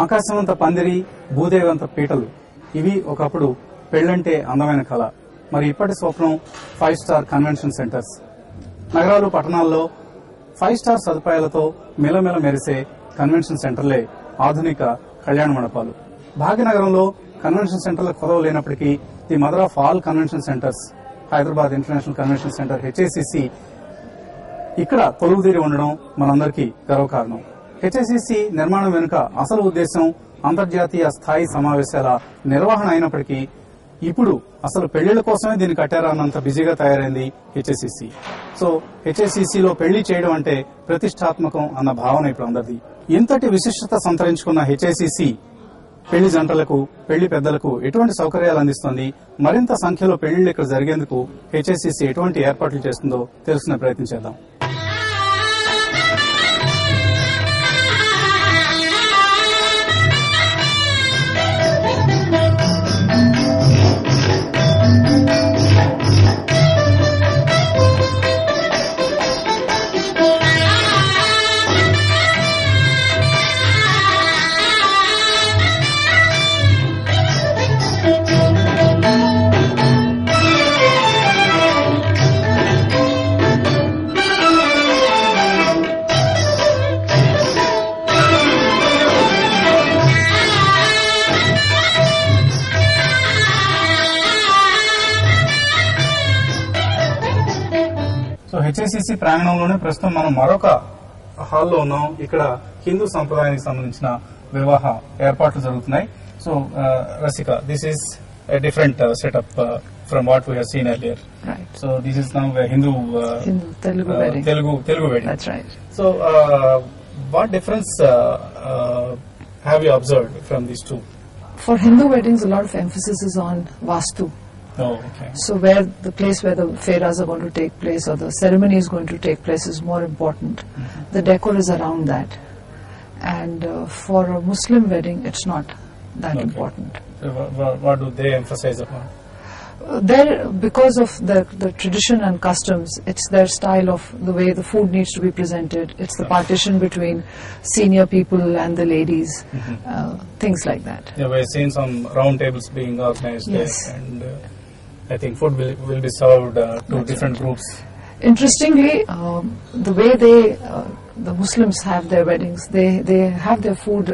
ఆకాశమంత పందిరి, భూదేవంత పీటలు, ఇవి ఒకప్పుడు పెళ్లంటే అందమైన కళ. మరి ఇప్పటి స్వప్నం 5 స్టార్ కన్వెన్షన్ సెంటర్స్. నగరాలు, పట్టణాల్లో 5 స్టార్ సదుపాయాలతో మెలమెల మెరిసే కన్వెన్షన్ సెంటర్లే ఆధునిక కళ్యాణ మండపాలు. భాగ్యనగరంలో కన్వెన్షన్ సెంటర్ల కొదవ లేనప్పటికీ the mother of all convention centres Hyderabad international convention centre HICC ఇక్కడ కొలువుదీరి ఉండడం మనందరికీ గర్వకారణం. HICC నిర్మాణం వెనుక అసలు ఉద్దేశం అంతర్జాతీయ స్థాయి సమావేశాల నిర్వహణ అయినప్పటికీ ఇప్పుడు అసలు పెళ్లిళ్ల కోసమే దీన్ని కట్టారా అన్నంత బిజీగా తయారైంది HICC. సో HICC లో పెళ్లి చేయడం అంటే ప్రతిష్టాత్మకం అన్న భావన ఇప్పుడు అందరిది. ఇంతటి విశిష్టత సంతరించుకున్న HICC పెళ్లి జంటలకు, పెళ్లి పెద్దలకు ఎటువంటి సౌకర్యాలు అందిస్తోంది, మరింత సంఖ్యలో పెళ్లిళ్లు ఇక్కడ జరిగేందుకు HICC ఎటువంటి ఏర్పాట్లు చేస్తుందో తెలుసుకునే ప్రయత్నం చేద్దాం. HICC ప్రాంగణంలోనే ప్రస్తుతం మనం మరొక హాల్లో ఉన్నాం. ఇక్కడ హిందూ సంప్రదాయానికి సంబంధించిన వివాహ ఏర్పాట్లు జరుగుతున్నాయి. So Rasika, this is a different setup from what we have seen earlier. Right. So this is now a Hindu Telugu wedding. Telugu wedding. That's right. So what difference have you observed from these two? For Hindu weddings, a lot of emphasis is on Vastu. Oh, okay. So where the place where the fairas are going to take place or the ceremony is going to take place is more important. Mm-hmm. The decor is around that. And for a Muslim wedding, it's not that important. So what do they emphasize upon? There, because of the tradition and customs, it's their style of the way the food needs to be presented. It's the partition between senior people and the ladies, things like that. Yeah, we've seen some round tables being organized. Yes. There, and I think food will be served to different groups. Interestingly, the way the Muslims have their weddings, they have their food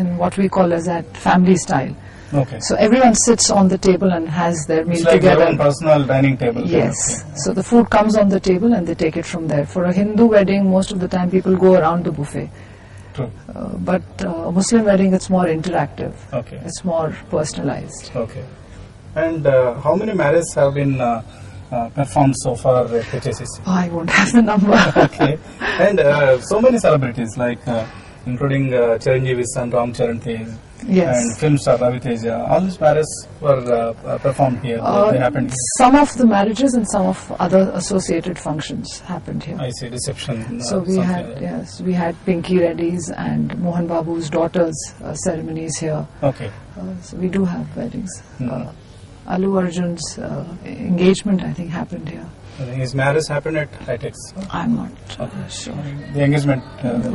in what we call as that family style. Okay. So everyone sits on the table and has their meal it's like together. Their own personal dining table. Yes. Okay. So the food comes on the table and they take it from there. For a Hindu wedding, most of the time people go around the buffet. True. But a Muslim wedding, it's more interactive. Okay. It's more personalized. Okay. And how many marriages have been performed so far at HICC? I won't have the number. Okay. And so many celebrities like including Chiranjeevi's son Ram Charan Tej, Yes. and film star Ravi Teja. All these marriages were performed here. They happened here. Some of the marriages and some of other associated functions happened here. I see, reception. So we had Pinky Reddy's and Mohan Babu's daughter's ceremonies here. Okay. So we do have weddings. Allu Arjun's engagement, I think, happened here. His marriage happened at HITEX. I'm not sure. The engagement.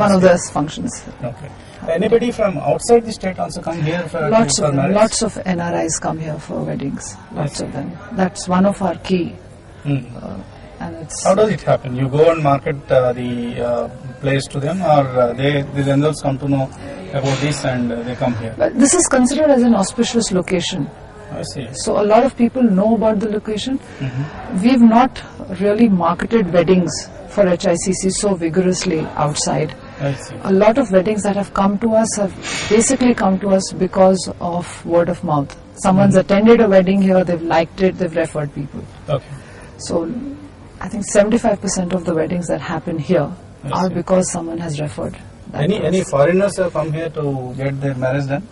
One of those functions. Okay. Anybody from outside the state also come here for marriage? Lots of NRIs come here for weddings. Lots of them. That's one of our key. And it's how does it happen? You go and market the place to them, or they themselves come to know about this and they come here? But this is considered as an auspicious location. I see. So a lot of people know about the location. We've not really marketed weddings for HICC so vigorously outside. I see. A lot of weddings that have come to us have basically come to us because of word of mouth. Someone's attended a wedding here, they've liked it, they've referred people. Okay. So I think 75% of the weddings that happen here are because someone has referred. Any foreigners have come here to get their marriage done?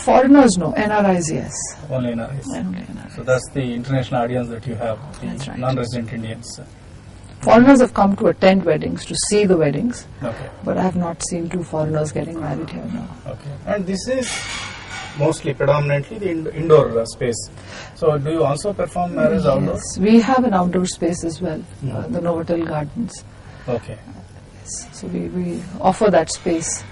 Foreigners, no. NRIs, yes. Only NRIs. Only NRIs. So that's the international audience that you have, the That's right. non-resident Indians. Foreigners have come to attend weddings, to see the weddings. Okay. But I have not seen two foreigners getting married here now. Okay. And this is mostly predominantly the indoor space. So do you also perform marriage outdoors? Yes, we have an outdoor space as well, the Novotel Gardens. Okay. So we offer that space.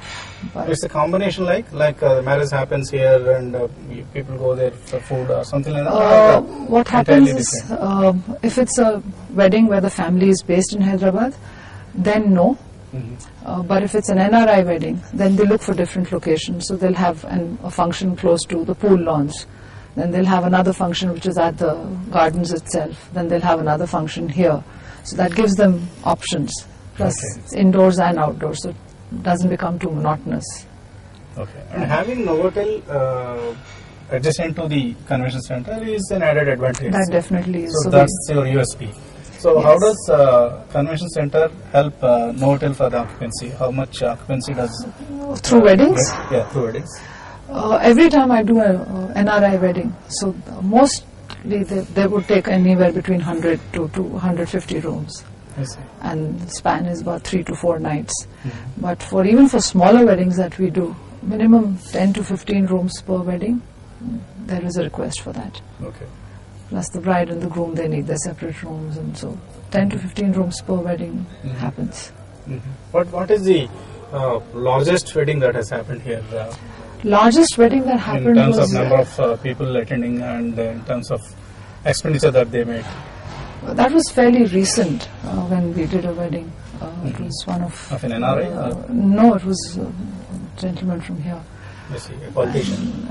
But It's a combination like marriage happens here and people go there for food or something like that. what happens is, if it's a wedding where the family is based in Hyderabad, then no. But if it's an NRI wedding, then they look for different locations. So they'll have a function close to the pool lawns. Then they'll have another function which is at the gardens itself. Then they'll have another function here. So that gives them options, plus indoors and outdoors. So it doesn't become too monotonous. Okay. And having Novotel adjacent to the convention center is an added advantage. That definitely is. So that's your USP. So how does convention center help Novotel for the occupancy? How much occupancy does? Through weddings? Yeah, through weddings. Every time I do an NRI wedding, so mostly they would take anywhere between 100 to 150 rooms. I see. And the span is about 3 to 4 nights. But even for smaller weddings that we do, minimum 10 to 15 rooms per wedding, there is a request for that. Okay. Plus the bride and the groom, they need their separate rooms, and so 10 to 15 rooms per wedding happens. What is the largest wedding that has happened here? Largest wedding that happened in terms was of number of people attending and in terms of expenditure that they made. That was fairly recent when we did a wedding. It was one of an NRI? No, it was a gentleman from here. I see, a politician.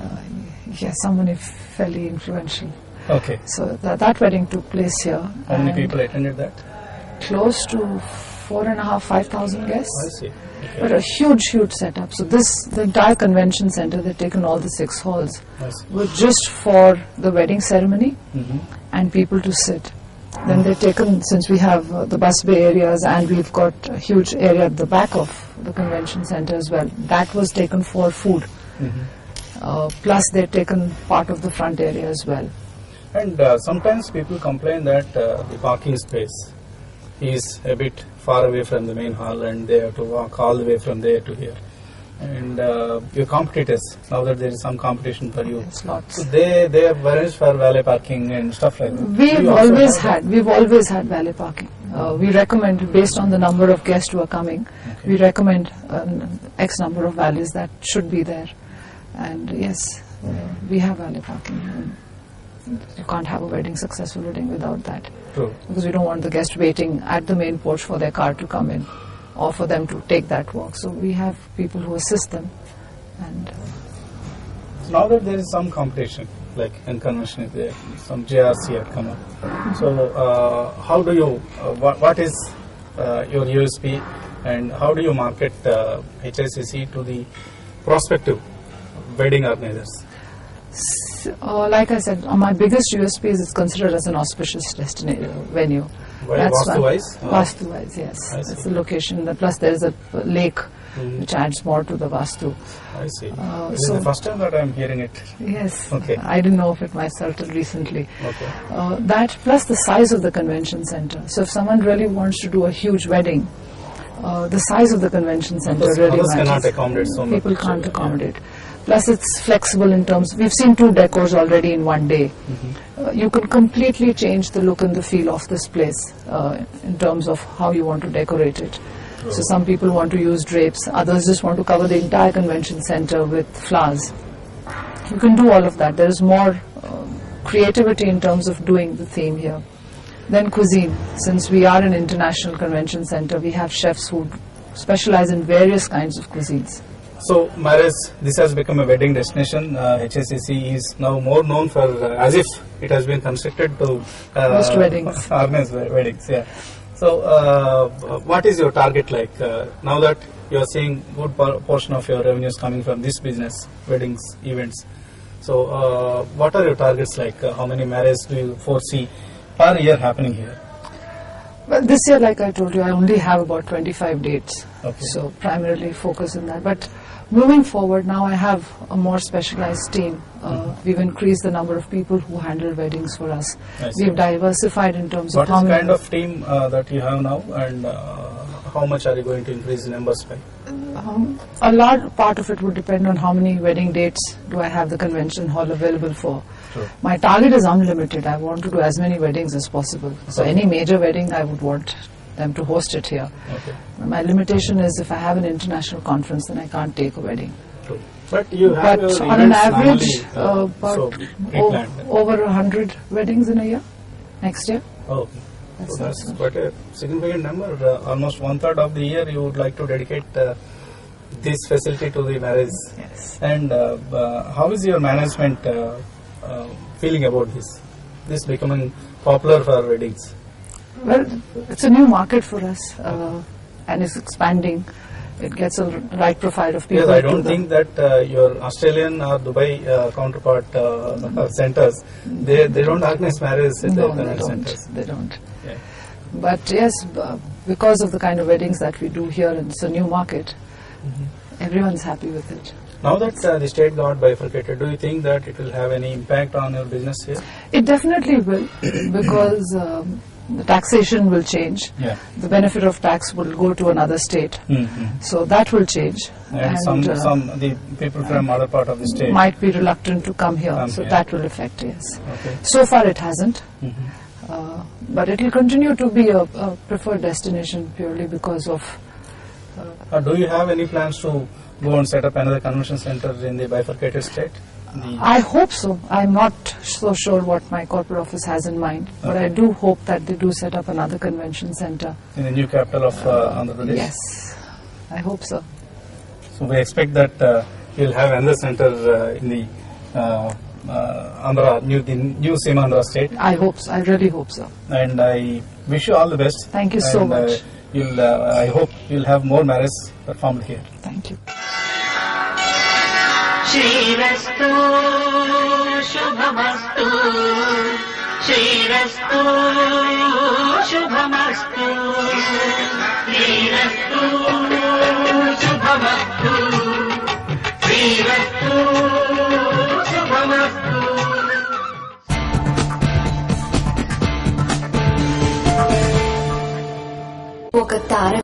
Yes, someone fairly influential. Okay. So that wedding took place here. How many people attended that? Close to 4,500 guests. I see. Okay. But a huge setup. So the entire convention center, they've taken all the 6 halls, were just for the wedding ceremony and people to sit. Then they've taken, since we have the bus bay areas and we've got a huge area at the back of the convention center as well, that was taken for food. Plus they've taken part of the front area as well. And sometimes people complain that the parking space is a bit far away from the main hall and they have to walk all the way from there to here. And your competitors, now that there is some competition for you, lots. So they have arranged for valet parking and stuff like that. We've always had valet parking. We recommend, based on the number of guests who are coming, we recommend X number of valets that should be there. And yes, we have valet parking. You can't have a successful wedding without that. True. Because we don't want the guest waiting at the main porch for their car to come in or for them to take that walk. So we have people who assist them. And now that there is some competition, like in convention, there some JRC had come up. So how do you, what is your USP and how do you market HICC to the prospective wedding organizers? Like I said, my biggest USP is it's considered as an auspicious venue. Why, Vastu-wise? Vastu-wise, yes. It's the location. Plus there is a lake which adds more to the Vastu. I see. This is the first time that I am hearing it. Yes. Okay. I didn't know of it myself till recently. Okay. That plus the size of the convention center. So if someone really wants to do a huge wedding, the size of the convention center really matters. Cannot accommodate so much. People can't accommodate. Plus it's flexible in terms, we've seen 2 decors already in one day. You can completely change the look and the feel of this place in terms of how you want to decorate it. So some people want to use drapes, others just want to cover the entire convention center with flowers. You can do all of that. There is more creativity in terms of doing the theme here. Then cuisine. Since we are an international convention center, we have chefs who specialize in various kinds of cuisines. So, Maharaj, this has become a wedding destination. HICC is now more known for, as if it has been constructed to host weddings. Organize weddings, yeah. So, what is your target like? Now that you are seeing good portion of your revenues coming from this business, weddings, events. So, what are your targets like? How many marriages do you foresee per year happening here? Well, this year, like I told you, I only have about 25 dates. Okay. So, primarily focus on that. But moving forward, now I have a more specialized team. We've increased the number of people who handle weddings for us. We've diversified in terms of how many. What is the kind of team that you have now, and how much are you going to increase the numbers by? A large part of it would depend on how many wedding dates do I have the convention hall available for. Sure. My target is unlimited. I want to do as many weddings as possible. So any major wedding I would want them to host it here. Okay. My limitation is if I have an international conference, then I can't take a wedding. True. But you have But your on an events average, normally, so pre-planned. over 100 weddings in a year, next year. Oh, so that's quite a significant number. Almost 1/3 of the year you would like to dedicate this facility to the marriage. Yes. And how is your management feeling about this? This becoming popular for weddings. Well, it's a new market for us, and it's expanding. It gets a right profile of people. Yes, I don't think that your Australian or Dubai counterpart centers, they don't organize marriages at their convention centers. They don't. Yeah. But yes, because of the kind of weddings that we do here, and it's a new market, everyone's happy with it. Now that the state got bifurcated, do you think that it will have any impact on your business here? It definitely will, because the taxation will change. Yeah. The benefit of tax will go to another state. So that will change. And some the people from other part of the state might be reluctant to come here. So here. that will affect, yes. Okay. So far it hasn't. But it will continue to be a preferred destination purely because of... Do you have any plans to go and set up another convention center in the bifurcated state? I hope so. I'm not so sure what my corporate office has in mind, but I do hope that they do set up another convention center. In the new capital of Andhra Pradesh? Yes, I hope so. So we expect that you'll have another center in the Andhra, the new Simandhra state. I hope so. I really hope so. And I wish you all the best. Thank you so much. I hope you'll have more marriages performed here. Thank you. Shrivastu Shubhamastu Shrivastu Shubhamastu Shrivastu Shubhamastu Shrivastu Shubhamastu. ఒక తార